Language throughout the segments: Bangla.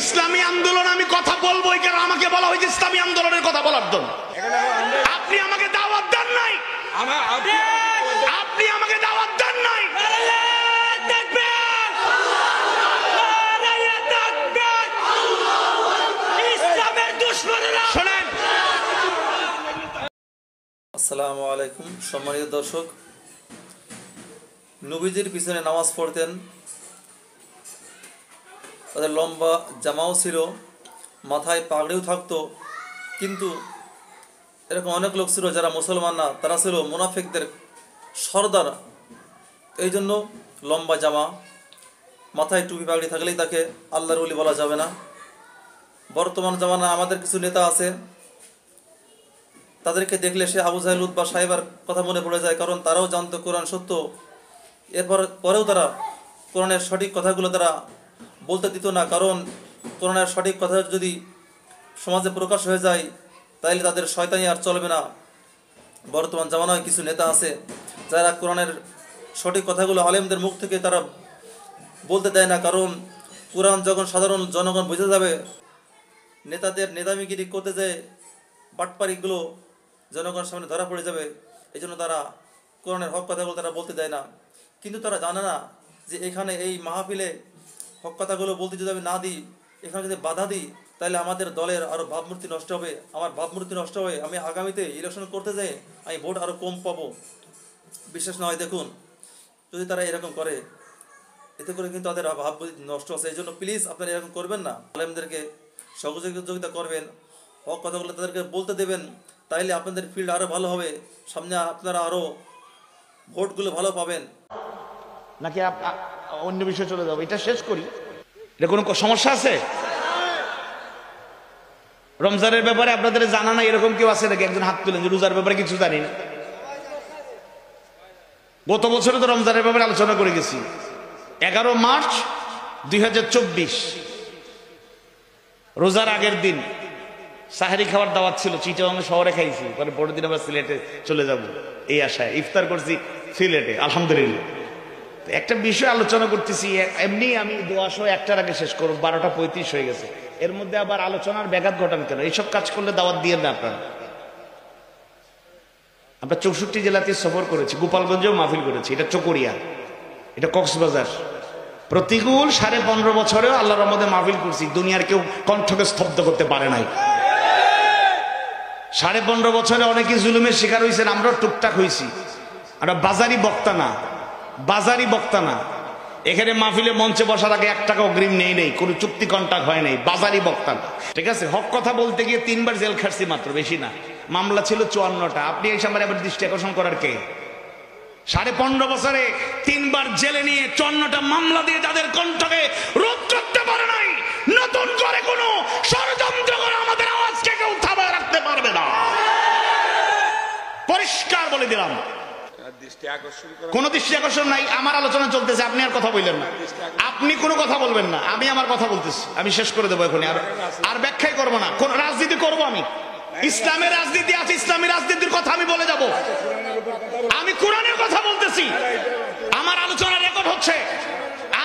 ইসলামী আন্দোলন আমি কথা বলবো, কারণ আমাকে বলা হয়েছে ইসলামী আন্দোলনের কথা বলার জন্য। আপনি আমাকে দাওয়াত দেন নাই, আপনি আমাকে দাওয়াত দেন নাই। শোনেন, আসসালামু আলাইকুম সম্মানিত দর্শক, নবীজির পিছনে নামাজ পড়তেন, তাদের লম্বা জামাও ছিল, মাথায় পাগড়িও থাকতো, কিন্তু এরকম অনেক লোক ছিল যারা মুসলমান না, তারা ছিল মুনাফিকদের সর্দার। এই জন্য লম্বা জামা, মাথায় টুপি পাগড়ি থাকলেই তাকে আল্লাহর ওলি বলা যাবে না। বর্তমান জামানায় আমাদের কিছু নেতা আছে, তাদেরকে দেখলে সে আবু জাহেল উতবা সাহেবের কথা মনে পড়ে যায়, কারণ তারাও জানতো কোরআন সত্য। পরেও তারা কোরআনের সঠিক কথাগুলো তারা বলতে দিত না, কারণ কোরআনের সঠিক কথা যদি সমাজে প্রকাশ হয়ে যায় তাইলে তাদের শয়তানি আর চলবে না। বর্তমান জামানায় কিছু নেতা আছে যারা কোরআনের সঠিক কথাগুলো আলেমদের মুখ থেকে তারা বলতে দেয় না, কারণ কোরআন যখন সাধারণ জনগণ বুঝে যাবে, নেতাদের নেতামিগিরি করতে যায়, বাটপারিগুলো জনগণের সামনে ধরা পড়ে যাবে। এই জন্য তারা কোরআনের হক কথাগুলো তারা বলতে দেয় না। কিন্তু তারা জানে না যে এখানে এই মাহফিলে হক কথাগুলো বলতে যদি আমি না দিই, এখানে যদি বাধা দিই, তাহলে আমাদের দলের আরও ভাবমূর্তি নষ্ট হবে, আমার ভাবমূর্তি নষ্ট হবে, আমি আগামীতে ইলেকশন করতে যাই আমি ভোট আরও কম পাবো। বিশ্বাস না হয় দেখুন, যদি তারা এরকম করে, এতে করে কিন্তু তাদের ভাবমূর্তি নষ্ট আছে। এই জন্য প্লিজ আপনারা এরকম করবেন না, আলেমদেরকে সহযোগিতা করবেন, হক কথাগুলো তাদেরকে বলতে দেবেন, তাইলে আপনাদের ফিল্ড আরও ভালো হবে, সামনে আপনারা আরও ভোটগুলো ভালো পাবেন। নাকি অন্য বিষয়ে চলে যাবো, এটা শেষ করি। এটা কোনো সমস্যা আছে? রমজানের ব্যাপারে আপনাদের জানা নাই এরকম কেউ আছে নাকি? একজন হাত তুলেন যে রোজার ব্যাপারে কিছু জানি না। গত বছরে তো রমজানের ব্যাপারে আলোচনা করে গেছি। 11 মার্চ 2024 রোজার আগের দিন সাহারি খাবার দাওয়াত ছিল, চিটাগাং শহরে খাইছি, পরে পরের দিন আবার সিলেটে চলে যাব এই আশায়। ইফতার করছি সিলেটে, আলহামদুলিল্লাহ। একটা বিষয় আলোচনা করতেছি, এমনি আমি দোয়া সহ 1টার আগে শেষ করব, 12টা 35 হয়ে গেছে। এর মধ্যে আবার আলোচনার ব্যাঘাত ঘটান কেন? এইসব কাজ করলে দাওয়াত দিয়ে না আপনারা। আমরা 64 জেলাতে সফর করেছি, গোপালগঞ্জেও মাহফিল করেছি, এটা চকরিয়া, এটা কক্সবাজার। প্রতিকূল 15.5 বছরেও আল্লাহর রহমতে মাহফিল করছি, দুনিয়ার কেউ কণ্ঠকে স্তব্ধ করতে পারে নাই। 15.5 বছরে অনেকে জুলুমের শিকার হয়েছেন, আমরাও টুকটাক হয়েছি। আমরা বাজারি বক্তা না, বাজারি বক্তা না। এখানে মাহফিলে মঞ্চে বসার আগে 1 টাকা অগ্রিম নেই, কোনো চুক্তি কন্ট্রাক্ট হয় নাই, বাজারি বক্তা না। ঠিক আছে, হক কথা বলতে গিয়ে 3 বার জেল খাটছি মাত্র, বেশি না। মামলা ছিল 54টা। আপনি এই সময় আবার দৃষ্টি আকর্ষণ করার কে? 15.5 বছরে 3 বার জেলে নিয়ে 54টা মামলা দিয়ে যাদের কণ্ঠকে রোধ করতে পারে নাই, নতুন করে কোনো ষড়যন্ত্র করে আমাদের আওয়াজকে কেউ থামায় রাখতে পারবে না। পরিষ্কার বলে দিলাম, কোনো দৃষ্টি আকর্ষণ নাই। আমার আলোচনা চলতেছে, আপনি আর কথা বললেন না, আপনি কোনো কথা বলবেন না, আমি আমার কথা বলতেছি। আমি শেষ করে দেবো এখন, আর ব্যাখ্যাই করবো না। কোন রাজনীতি করবো আমি? ইসলামের রাজনীতি আছে, ইসলামী রাজনীতির কথা আমি বলে যাব। আমি কোরআনের কথা বলতেছি, আমার আলোচনা রেকর্ড হচ্ছে,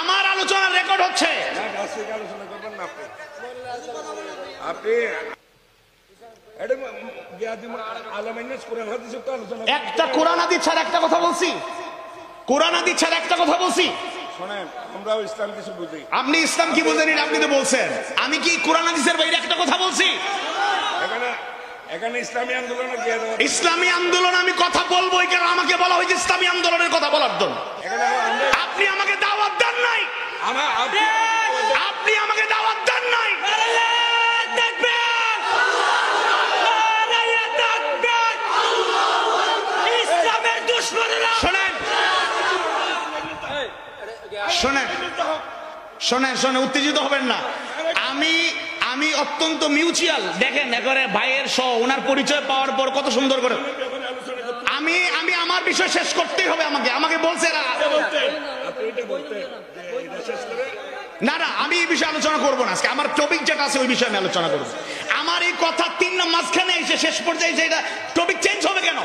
আমার আলোচনা রেকর্ড হচ্ছে। একটা কোরআন হাদিস ছাড়া একটা কথা বলছি, কোরআন হাদিস ছাড়া একটা কথা বলছি। আপনি ইসলাম কি বুঝেন আপনি তো বলছেন, আমি কি কোরআন হাদিসের বাইরে একটা কথা বলছি? ইসলামী আন্দোলন আমি কথা বলবো, কারণ আমাকে বলা হয়েছে ইসলামী আন্দোলনের কথা বলার জন্য। আপনি আমাকে দাওয়াত দেন নাই, আপনি আমাকে দাওয়াত দেন নাই। শোনেন শোনেন শোনেন, উত্তেজিত হবেন না। আমি অত্যন্ত মিউচুয়াল, দেখেন একেবারে ভাইয়ের সহ ওনার পরিচয় পাওয়ার পর কত সুন্দর করে আমি আমার বিষয় শেষ করতেই হবে। আমাকে বলছে না না, আমি এই বিষয়ে আলোচনা করবো না আজকে। আমার টপিক যেটা আছে ওই বিষয়ে আমি আলোচনা করবো। আমার এই কথা 3 মাঝখানে এসে শেষ পর্যায়ে এটা টপিক চেঞ্জ হবে কেন?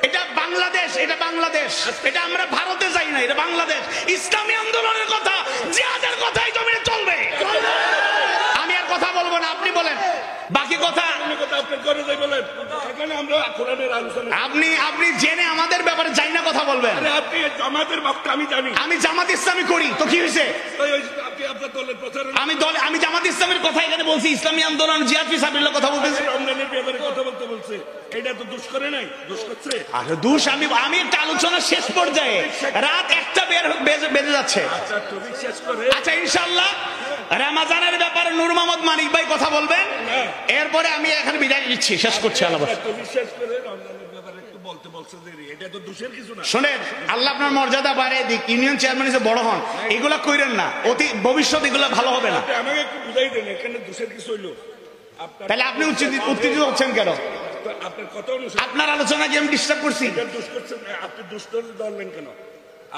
এটা বাংলাদেশ, এটা বাংলাদেশ, এটা আমরা ভারতে যাই না, এটা বাংলাদেশ। ইসলামী আন্দোলনের কথা, জিহাদের কথাই জমিনে চলবে। আপনি করে যাই বলেন, এখানে আমরা কোরআনের আলোচনা। আপনি জেনে আমাদের ব্যাপারে যাই না কথা বলবেন। আরে আপনি জামাতের বক্তা, আমি জানি। আমি জামাত ইসলামী করি তো কি হয়েছে? আপনি আপনার দলের প্রচারণা। আমি জামাত ইসলামের কথা এখানে বলছি, ইসলামী আন্দোলন জিহাদ ফি সাবিলিল্লাহ কথা বলতেছি। রমজানের ব্যাপারে কথা বলতে বলছে, এটা তো দুষ করে নাই, দুষ করছে। আরে দোষ আমি একটা আলোচনা শেষ পর্যায়ে, রাত 1টা বেজে যাচ্ছে। আচ্ছা টপিক শেষ করে, আচ্ছা ইনশাআল্লাহ রমজানের ব্যাপারে নূর মোহাম্মদ মানিক ভাই কথা বলবেন, এরপরে আমি এখানে বিদায় নিচ্ছি, শেষ করছি। আল্লাহ টপিক শেষ করে রমজানের ব্যাপারে একটু বলতে বলছে যে এটা তো দুষের কিছু না। শোনেন, আল্লাহ আপনার মর্যাদা বাড়ায় দিক, ইউনিয়ন চেয়ারম্যান হিসেবে বড় হন, এগুলা কইরেন না, অতি ভবিষ্যৎ এগুলা ভালো হবে না। আমাকে একটু বুঝাই দেন এখানে দুষের কিছু হইলো। তাহলে আপনি উত্তেজিত হচ্ছেন কেন? আপনার কথা অনুসারে আপনার আলোচনা কি আমি ডিস্টার্ব করছি? দুষ করছেন, আপনি দুষ্ট ধরলেন কেন?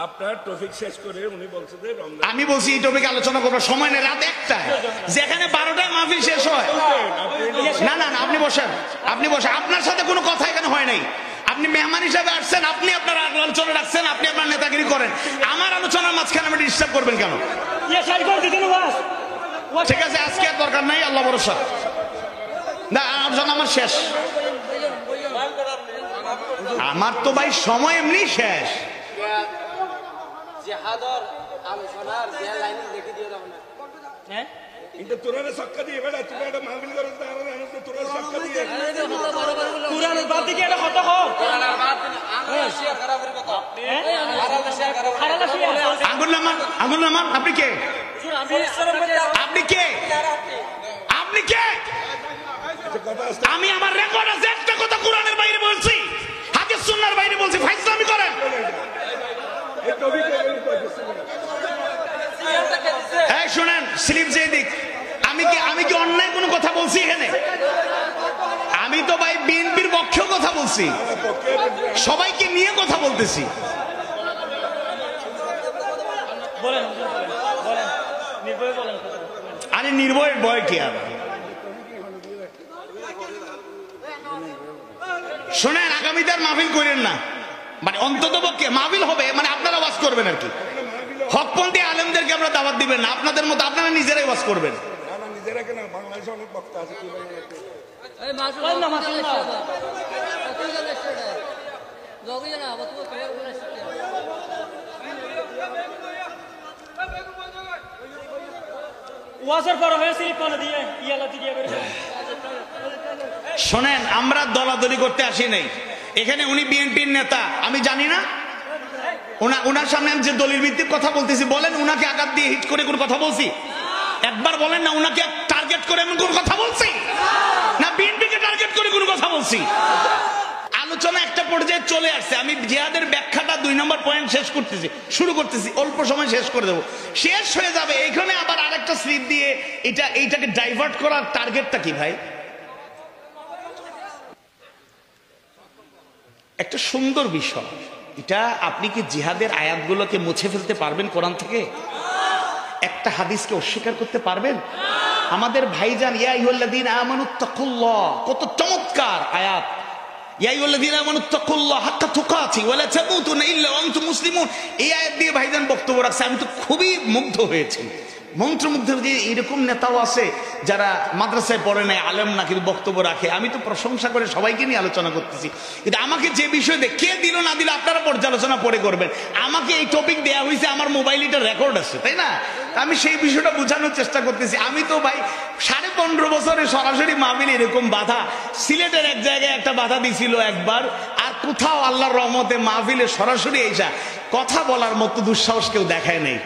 আপনার টপিক শেষ করে উনি বলছে যে রমজান, আমি বলছি এই টপিক আলোচনা করবার সময় নেই, রাত 1টায়, যেখানে 12টায় মাহফিল শেষ হয়। না না না, আপনি বসেন, আপনার সাথে কোনো কথা এখানে হয় নাই। আপনি মেহমান হিসাবে আসছেন, আপনি আপনার আলোচনা রাখছেন, আপনি আপনার নেতাগিরি করেন, আমার আলোচনার মাঝখানে আপনি ডিস্টার্ব করবেন কেন? ঠিক আছে, আজকে আর দরকার নাই, আল্লাহ ভরসা। না, আলোচনা আমার শেষ। আমার তো ভাই সময় এমনি শেষ। কিন্তু তোরা সক্কা দিয়ে বেড়া, তুমি একটা মাহফিল করো, তোরা সক্কা দিয়ে আগুন নামান। আপনি কে? আমি আমার রেকর্ড আছে, একটা কথা কোরআনের বাইরে বলছি, হাদিস সুন্নাহর বাইরে বলছি, ফাইজলামি করেন। এই শুনেন, স্লিপ যে দিক, আমি কি অন্যায় কোনো কথা বলছি এখানে? আমি তো ভাই বিএনপির পক্ষেও কথা বলছি, সবাইকে নিয়ে কথা বলতেছি। আরে নির্ভয়ের ভয় কি আর? শোনেন, আগামীতে আর মাহফিল করেন না, মানে অন্তত পক্ষে মাহফিল হবে, মানে আপনারা ওয়াজ করবেন আর কি। হকপন্থী আলেমদেরকে আমরা দাওয়াত দিবেন না, আপনাদের মতো আপনারা নিজেরাই ওয়াজ করবেন। নিজেরা কেন, বাংলাদেশে অনেক বক্তা আছে। শোনেন, আমরা দলাদলি করতে আসি নাই এখানে। উনি বিএনপির নেতা, আমি জানি না, ওনার সামনে আমি যে দলিল ভিত্তিক কথা বলতেছি, বলেন উনাকে আঘাত দিয়ে হিট করে কোন কথা বলছি? একবার বলেন না, উনাকে টার্গেট করে এমন কোন কথা বলছি? না বিএনপিকে টার্গেট করে কোন কথা বলছি? আলোচনা একটা পর্যায়ে চলে আসছে, আমি জিহাদের ব্যাখ্যাটা 2 নম্বর পয়েন্ট শুরু করতেছি, অল্প সময় শেষ করে দেবো, শেষ হয়ে যাবে। এইখানে আবার আরেকটা স্লিপ দিয়ে এইটাকে ডাইভার্ট করার টার্গেটটা কি ভাই? একটা সুন্দর বিষয় এটা। আপনি কি জিহাদের আয়াতগুলোকে মুছে ফেলতে পারবেন কোরআন থেকে? একটা হাদিসকে অস্বীকার করতে পারবেন? আমাদের ভাইজান ইয়া আইয়ুহাল্লাযীনা আমানুত্তাকুল্লাহ, কত চমৎকার আয়াত। ইয়া আইয়ুহাল্লাযীনা আমানুত্তাকুল্লাহ হাক্কা তুকাতি ওয়া লা তামুতুনা ইল্লা ওয়া আনতুম মুসলিমুন, এই আয়াত দিয়ে ভাইজান বক্তব্য রাখছে। আমি তো খুবই মুগ্ধ হয়েছি, মন্ত্রমুগ্ধ। যে এরকম নেতাও আছে যারা মাদ্রাসায় পড়ে নাই, আলেম না, কিন্তু বক্তব্য রাখে। আমি তো প্রশংসা করে সবাইকে নিয়ে আলোচনা করতেছি, কিন্তু আমাকে যে বিষয় কে দিল না দিল আপনারা পর্যালোচনা পরে করবেন। আমাকে এই টপিক দেওয়া হয়েছে, আমার মোবাইলে এটা রেকর্ড আছে, তাই না? আমি সেই বিষয়টা বোঝানোর চেষ্টা করতেছি। আমি তো ভাই 15.5 বছরে সরাসরি মাহফিল এরকম বাধা, সিলেটের এক জায়গায় একটা বাধা দিছিল একবার, আর কোথাও আল্লাহর রহমতে মাহফিলে সরাসরি এসা কথা বলার মতো দুঃসাহস কেউ দেখায় নেই।